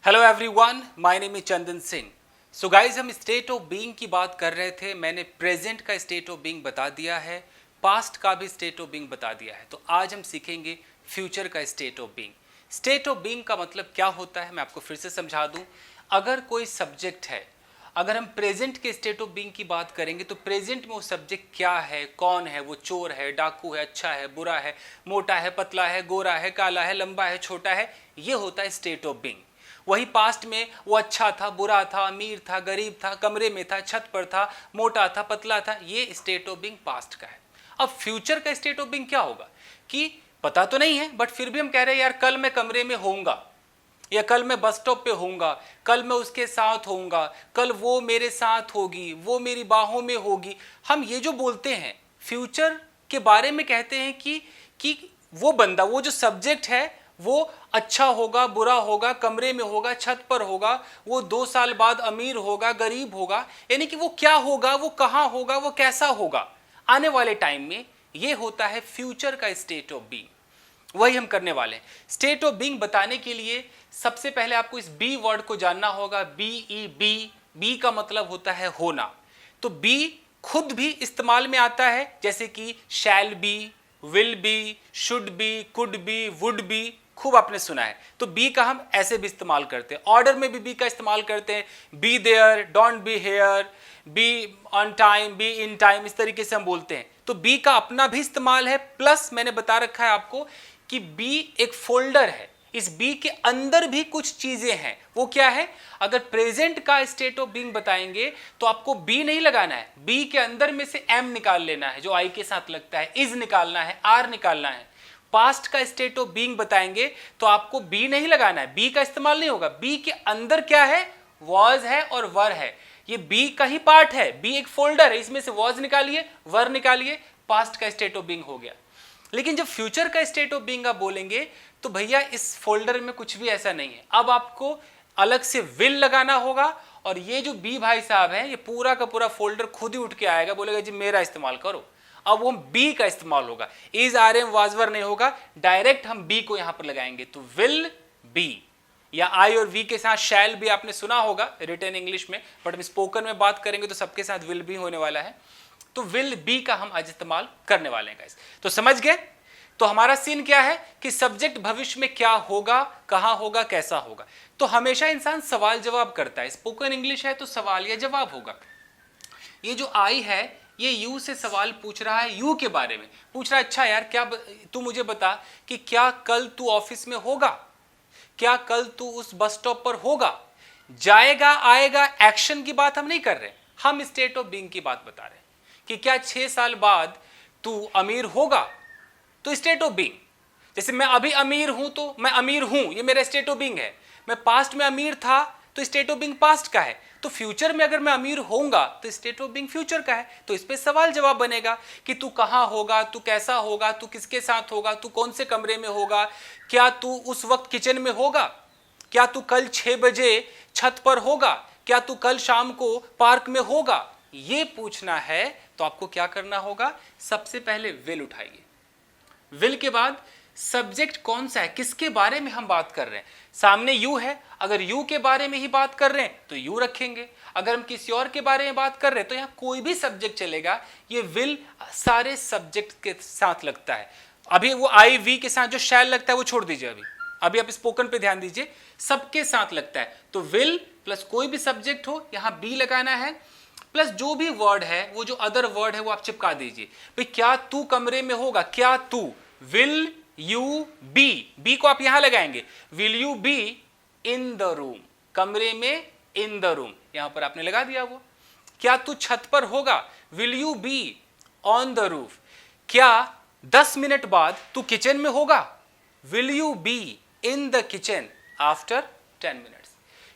Hello everyone, my name is Chandan Singh. So guys, हम state of being की बात कर रहे थे। मैंने प्रेजेंट का स्टेट ऑफ बीइंग बता दिया है, पास्ट का भी स्टेट ऑफ बीइंग बता दिया है। तो आज हम सीखेंगे फ्यूचर का state of being. State of being का मतलब क्या होता है मैं आपको फिर से समझा दूं। अगर कोई सब्जेक्ट है, अगर हम प्रेजेंट के स्टेट ऑफ बीइंग की बात करेंगे तो प्रेजेंट में वो सब्जेक्ट क्या है, कौन है, वो चोर है, डाकू है, अच्छा है, बुरा है, मोटा है, पतला है, गोरा है, काला है, लंबा है, छोटा है, ये होता है स्टेट ऑफ बीइंग। वही पास्ट में वो अच्छा था, बुरा था, अमीर था, गरीब था, कमरे में था, छत पर था, मोटा था, पतला था, ये स्टेट ऑफ बीइंग पास्ट का है। अब फ्यूचर का स्टेट ऑफ बीइंग क्या होगा कि पता तो नहीं है, बट फिर भी हम कह रहे हैं यार कल मैं कमरे में होऊंगा, या कल मैं बस स्टॉप पे होऊंगा, कल मैं उसके साथ होऊंगा, कल वो मेरे साथ होगी, वो मेरी बाहों में होगी। हम ये जो बोलते हैं फ्यूचर के बारे में कहते हैं कि वो बंदा, वो जो सब्जेक्ट है वो अच्छा होगा, बुरा होगा, कमरे में होगा, छत पर होगा, वो 2 साल बाद अमीर होगा, गरीब होगा, यानी कि वो क्या होगा, वो कहाँ होगा, वो कैसा होगा आने वाले टाइम में। ये होता है फ्यूचर का स्टेट ऑफ बीइंग। वही हम करने वाले हैं। स्टेट ऑफ बीइंग बताने के लिए सबसे पहले आपको इस बी वर्ड को जानना होगा। बी का मतलब होता है होना। तो बी खुद भी इस्तेमाल में आता है, जैसे कि shall be, will be, should be, could be, would be, खूब आपने सुना है। तो बी का हम ऐसे भी इस्तेमाल करते हैं, ऑर्डर में भी बी का इस्तेमाल करते हैं। Be there, don't be here, be on time, be in time, इस तरीके से हम बोलते हैं। तो बी का अपना भी इस्तेमाल है, प्लस मैंने बता रखा है आपको कि बी एक फोल्डर है। इस बी के अंदर भी कुछ चीजें हैं। वो क्या है? अगर प्रेजेंट का स्टेट ऑफ बीइंग बताएंगे तो आपको बी नहीं लगाना है, बी के अंदर में से एम निकाल लेना है जो आई के साथ लगता है, इज निकालना है, आर निकालना है। पास्ट का स्टेट ऑफ बीइंग बताएंगे तो आपको बी नहीं लगाना है, बी का इस्तेमाल नहीं होगा। बी के अंदर क्या है? वॉज है और वर है। ये बी का ही पार्ट है, बी एक फोल्डर है, इसमें से वॉज निकालिए, वर निकालिए, पास्ट का स्टेट ऑफ बीइंग हो गया। लेकिन जब फ्यूचर का स्टेट ऑफ बीइंग आप बोलेंगे तो भैया इस फोल्डर में कुछ भी ऐसा नहीं है। अब आपको अलग से विल लगाना होगा, और ये जो बी भाई साहब हैं, ये पूरा का पूरा फोल्डर खुद ही उठ के आएगा, बोलेगा जी मेरा इस्तेमाल करो। अब वो बी का इस्तेमाल होगा, इज, आर, एम, वाजवर नहीं होगा, डायरेक्ट हम बी को यहां पर लगाएंगे। तो विल बी, या आई और वी के साथ शैल भी आपने सुना होगा रिटन इंग्लिश में, बट हम स्पोकन में बात करेंगे तो सबके साथ विल बी होने वाला है। तो विल बी का हम आज इस्तेमाल करने वाले हैं गाइस। तो समझ गए? तो हमारा सीन क्या है कि सब्जेक्ट भविष्य में क्या होगा, कहां होगा, कैसा होगा। तो हमेशा इंसान सवाल जवाब करता है, स्पोकन इंग्लिश है तो सवाल या जवाब होगा। ये जो आई है ये यू से सवाल पूछ रहा है, यू के बारे में पूछ रहा है। अच्छा यार, क्या तू मुझे बता कि क्या कल तू ऑफिस में होगा, क्या कल तू उस बस स्टॉप पर होगा। जाएगा, आएगा, एक्शन की बात हम नहीं कर रहे, हम स्टेट ऑफ बीइंग की बात बता रहे हैं कि क्या 6 साल बाद तू अमीर होगा। तो स्टेट ऑफ बीइंग, जैसे मैं अभी अमीर हूं तो मैं अमीर हूं, ये मेरा स्टेट ऑफ बीइंग है। मैं पास्ट में अमीर था तो स्टेट ऑफ बीइंग पास्ट का है। तो फ्यूचर में अगर मैं अमीर होऊंगा तो स्टेट ऑफ बीइंग फ्यूचर का है। तो इस पे सवाल जवाब बनेगा कि तू कहां होगा, तू कैसा होगा, तू किसके साथ होगा, तू कौन से कमरे में होगा, क्या तू उस वक्त किचन में होगा, क्या तू कल 6 बजे छत पर होगा, क्या तू कल शाम को पार्क में होगा। ये पूछना है तो आपको क्या करना होगा? सबसे पहले विल उठाइए। विल के बाद सब्जेक्ट कौन सा है, किसके बारे में हम बात कर रहे हैं। सामने यू है, अगर यू के बारे में ही बात कर रहे हैं तो यू रखेंगे। अगर हम किसी और के बारे में बात कर रहे हैं तो यहां कोई भी सब्जेक्ट चलेगा। ये विल सारे सब्जेक्ट के साथ लगता है। अभी वो आई वी के साथ जो शैल लगता है वो छोड़ दीजिए, अभी अभी आप स्पोकन पे ध्यान दीजिए, सबके साथ लगता है। तो विल प्लस कोई भी सब्जेक्ट हो, यहां बी लगाना है, प्लस जो भी वर्ड है, वो जो अदर वर्ड है वो आप चिपका दीजिए। भाई क्या तू कमरे में होगा, क्या तू, विल यू बी, बी को आप यहां लगाएंगे। Will you be in the room, कमरे में, इन द रूम, यहां पर आपने लगा दिया। वो क्या तू छत पर होगा, will you be on the roof. क्या 10 मिनट बाद तू किचन में होगा, will you be in the kitchen after 10 minutes.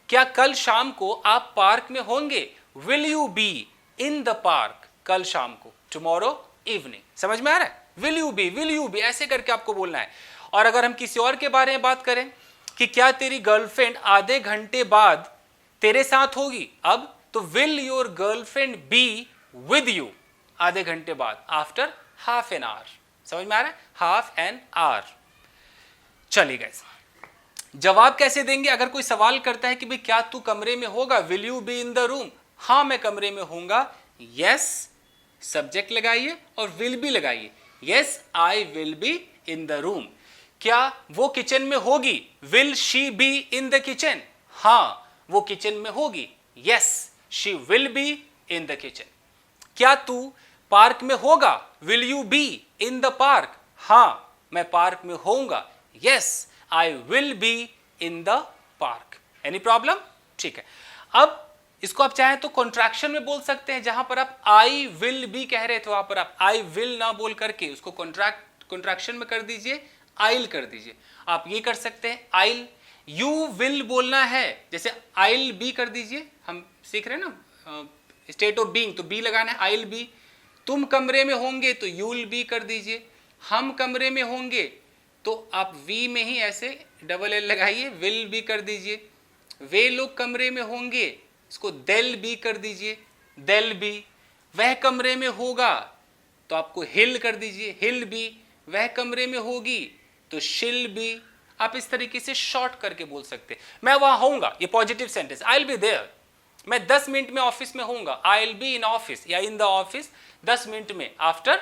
क्या कल शाम को आप पार्क में होंगे, will you be in the park कल शाम को, टुमारो इवनिंग। समझ में आ रहा है? विल यू बी ऐसे करके आपको बोलना है। और अगर हम किसी और के बारे में बात करें कि क्या तेरी गर्लफ्रेंड आधे घंटे बाद तेरे साथ होगी, अब तो will your girlfriend B with you आधे घंटे बाद, आफ्टर हाफ एन आवर। समझ में आ रहा है? Half an our. चलिए गाइस, जवाब कैसे देंगे? अगर कोई सवाल करता है कि भाई क्या तू कमरे में होगा, will you be in the room, हाँ मैं कमरे में होऊंगा, यस सब्जेक्ट लगाइए और विल बी लगाइए, yes I will be in the room. क्या वो किचन में होगी, will she B in the kitchen, हाँ वो किचन में होगी, yes she will be in the kitchen. क्या तू पार्क में होगा, will you be in the park, हाँ मैं पार्क में होऊंगा, yes I will be in the park. Any problem? ठीक है। अब इसको आप चाहें तो कॉन्ट्रैक्शन में बोल सकते हैं, जहां पर आप आई विल बी कह रहे थे वहां पर आप आई विल ना बोल करके उसको कॉन्ट्रैक्शन में कर दीजिए, आइल कर दीजिए। आप ये कर सकते हैं आइल, यू विल बोलना है जैसे आइल बी कर दीजिए, हम सीख रहे हैं ना स्टेट ऑफ बीइंग, तो बी लगाना है, आइल बी। तुम कमरे में होंगे तो यू विल बी कर दीजिए, हम कमरे में होंगे तो आप वी में ही ऐसे डबल एल लगाइए, विल बी कर दीजिए। वे लोग कमरे में होंगे, इसको देल बी कर दीजिए, देल बी। वह कमरे में होगा तो आपको हिल कर दीजिए, हिल बी। वह कमरे में होगी तो शिल बी। आप इस तरीके से शॉर्ट करके बोल सकते हैं। मैं वहां होऊंगा, ये positive sentence, I will be there. मैं 10 मिनट में ऑफिस में होऊंगा, I will be in office या इन द ऑफिस 10 मिनट में, आफ्टर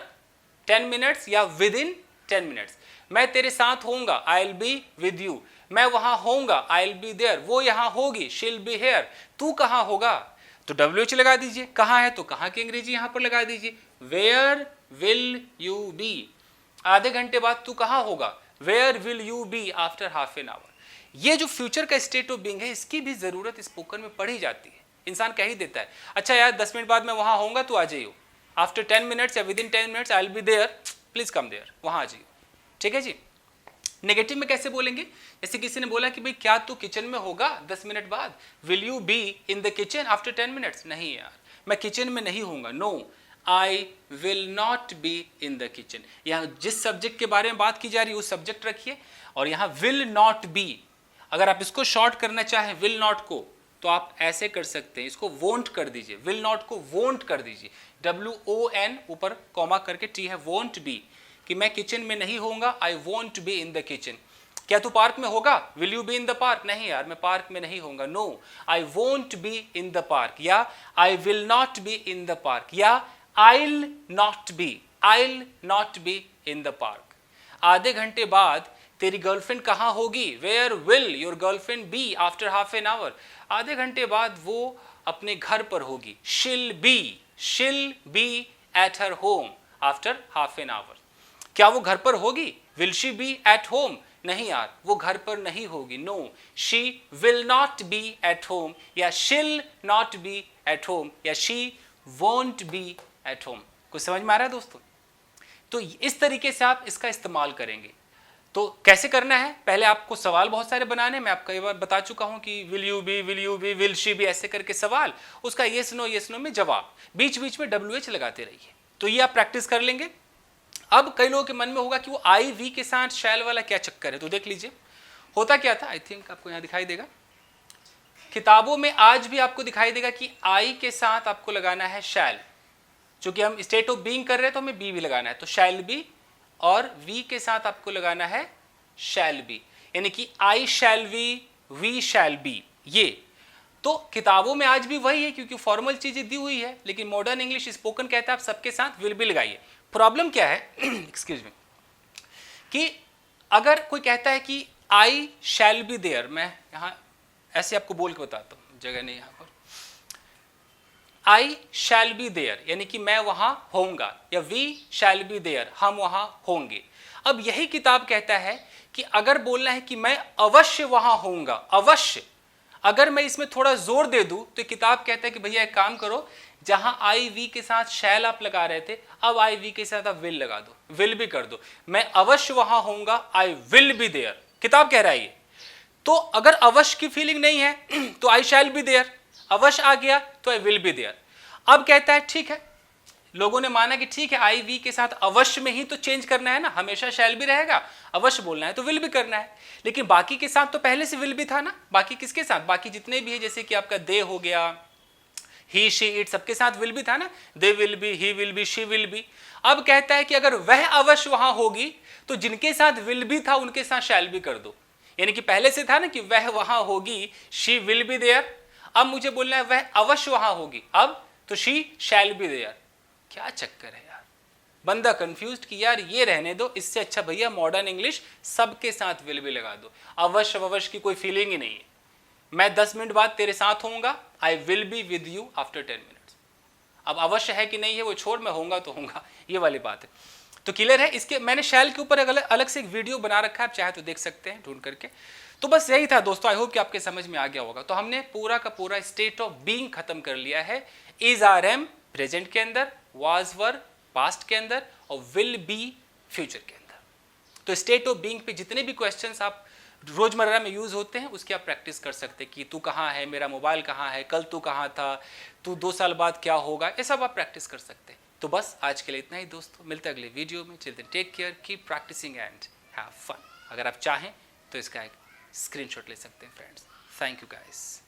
10 मिनट्स या विद इन 10 मिनट्स। मैं तेरे साथ होऊंगा, I will be with you. मैं वहां होऊंगा, आई विल बी देयर। वो यहां होगी, शी विल बी हियर। तू कहां होगा तो WH लगा दीजिए, कहां है तो कहां की अंग्रेजी यहां पर लगा दीजिए, वेयर विल यू बी। आधे घंटे बाद तू कहां होगा, where will you be after half an hour. ये जो फ्यूचर का स्टेट ऑफ बीइंग है, इसकी भी जरूरत स्पोकन में पढ़ी जाती है। इंसान कह ही देता है, अच्छा यार 10 मिनट बाद मैं वहां होऊंगा, तू आ जाइयो, आफ्टर 10 मिनट्स या within 10 minutes I will be there, please come there, वहां आ जाइयो। ठीक है जी। नेगेटिव में कैसे बोलेंगे? जैसे किसी ने बोला कि भाई क्या तू किचन में होगा 10 मिनट बाद, will you be in the kitchen after 10 minutes. नहीं यार, मैं किचन में नहीं होऊंगा, no I will not be in the kitchen. यहाँ जिस सब्जेक्ट के बारे में बात की जा रही है उस सब्जेक्ट रखिए, और यहाँ विल नॉट बी। अगर आप इसको शॉर्ट करना चाहें विल नॉट को, तो आप ऐसे कर सकते हैं, इसको वोंट कर दीजिए, विल नॉट को वोंट कर दीजिए, WON ऊपर कॉमा करके T है, वोंट बी, कि मैं किचन में नहीं होऊंगा, I won't be in the kitchen. क्या तू पार्क में होगा, will you be in the park? नहीं यार, मैं पार्क में नहीं होऊंगा, no I won't be in the park, या I will not be in the park, या I'll not be in the park. आधे घंटे बाद तेरी गर्लफ्रेंड कहाँ होगी, where will your girlfriend be after half an hour. आधे घंटे बाद वो अपने घर पर होगी, she'll be at her home after half an hour. क्या वो घर पर होगी, will she be at home? नहीं यार, वो घर पर नहीं होगी, no she will not be at home, या she'll not be at home, या she won't be at home. कुछ समझ में आ रहा है दोस्तों? तो इस तरीके से आप इसका इस्तेमाल करेंगे। तो कैसे करना है, पहले आपको सवाल बहुत सारे बनाने, मैं आपको कई बार बता चुका हूं कि will you be, will she be, ऐसे करके सवाल, उसका येस नो में जवाब, बीच बीच में WH लगाते रहिए। तो ये आप प्रैक्टिस कर लेंगे। अब कई लोगों के मन में होगा कि वो आई वी के साथ शैल वाला क्या चक्कर है, तो देख लीजिए होता क्या था। आई थिंक आपको यहाँ दिखाई देगा, किताबों में आज भी आपको दिखाई देगा कि आई के साथ आपको लगाना है शैल। चूंकि हम स्टेट ऑफ बीइंग कर रहे हैं तो हमें बी भी लगाना है, तो शैल बी, और वी के साथ आपको लगाना है शैल बी, यानी कि आई शैल वी शैल बी। ये तो किताबों में आज भी वही है, क्योंकि फॉर्मल चीजें दी हुई है, लेकिन मॉडर्न इंग्लिश स्पोकन कहता है आप सबके साथ विल बी लगाइए। प्रॉब्लम क्या है एक्सक्यूज मी, कि अगर कोई कहता है कि आई शैल बी देयर, मैं यहां ऐसे आपको बोल के बताता हूं, जगह नहीं यहां पर, आई शैल बी देयर यानी कि मैं वहां होऊंगा, या वी शैल बी देयर हम वहां होंगे। अब यही किताब कहता है कि अगर बोलना है कि मैं अवश्य वहां होऊंगा, अवश्य, अगर मैं इसमें थोड़ा जोर दे दूं तो किताब कहता है कि भैया एक काम करो, जहां आई वी के साथ शैल आप लगा रहे थे, अब आई वी के साथ आप विल लगा दो, विल भी कर दो, मैं अवश्य वहां होऊंगा, आई विल बी देयर, किताब कह रहा है ये। तो अगर अवश्य की फीलिंग नहीं है तो आई शैल बी देयर, अवश्य आ गया तो आई विल बी देयर। अब कहता है ठीक है, लोगों ने माना कि ठीक है आई वी के साथ अवश्य में ही तो चेंज करना है ना, हमेशा शैल भी रहेगा, अवश्य बोलना है तो विल भी करना है, लेकिन बाकी के साथ तो पहले से विल भी था ना। बाकी किसके साथ, बाकी जितने भी है, जैसे कि आपका दे हो गया, ही शी इट, सबके साथ विल भी था ना, they will be, he will be, she will be. अब कहता है कि अगर वह अवश्य वहां होगी तो जिनके साथ विल भी था उनके साथ शैल भी कर दो, यानी कि पहले से था ना कि वह वहां होगी, शी विल बी देयर। अब मुझे बोलना है वह अवश्य वहां होगी, अब तो शी शैल बी देयर। क्या चक्कर है यार, बंदा कंफ्यूज्ड कि यार ये रहने दो, इससे अच्छा भैया मॉडर्न इंग्लिश सबके साथ विल बी लगा दो। अवश्य अवश्य की कोई फीलिंग ही नहीं है। मैं 10 मिनट बाद तेरे साथ होऊंगा, I will be with you after 10 minutes. अब अवश्य है कि नहीं है वो छोड़, मैं होऊंगा तो होऊंगा, ये वाली बात है। तो क्लियर है। इसके मैंने शैल के ऊपर अलग से एक वीडियो बना रखा है, आप चाहे तो देख सकते हैं ढूंढ करके। तो बस यही था दोस्तों, आई होप कि आपके समझ में आ गया होगा। तो हमने पूरा का पूरा स्टेट ऑफ बीइंग खत्म कर लिया है। इज आर एम प्रेजेंट के अंदर, वाज वर पास्ट के अंदर, और विल बी फ्यूचर के अंदर। तो स्टेट ऑफ बीइंग पे जितने भी क्वेश्चंस आप रोजमर्रा में यूज होते हैं उसकी आप प्रैक्टिस कर सकते हैं कि तू कहाँ है, मेरा मोबाइल कहाँ है, कल तू कहाँ था, तू 2 साल बाद क्या होगा, ये सब आप प्रैक्टिस कर सकते हैं। तो बस आज के लिए इतना ही दोस्तों, मिलते हैं अगले वीडियो में। Till then take care, keep practising and have fun. अगर आप चाहें तो इसका एक स्क्रीनशॉट ले सकते हैं फ्रेंड्स। Thank you guys.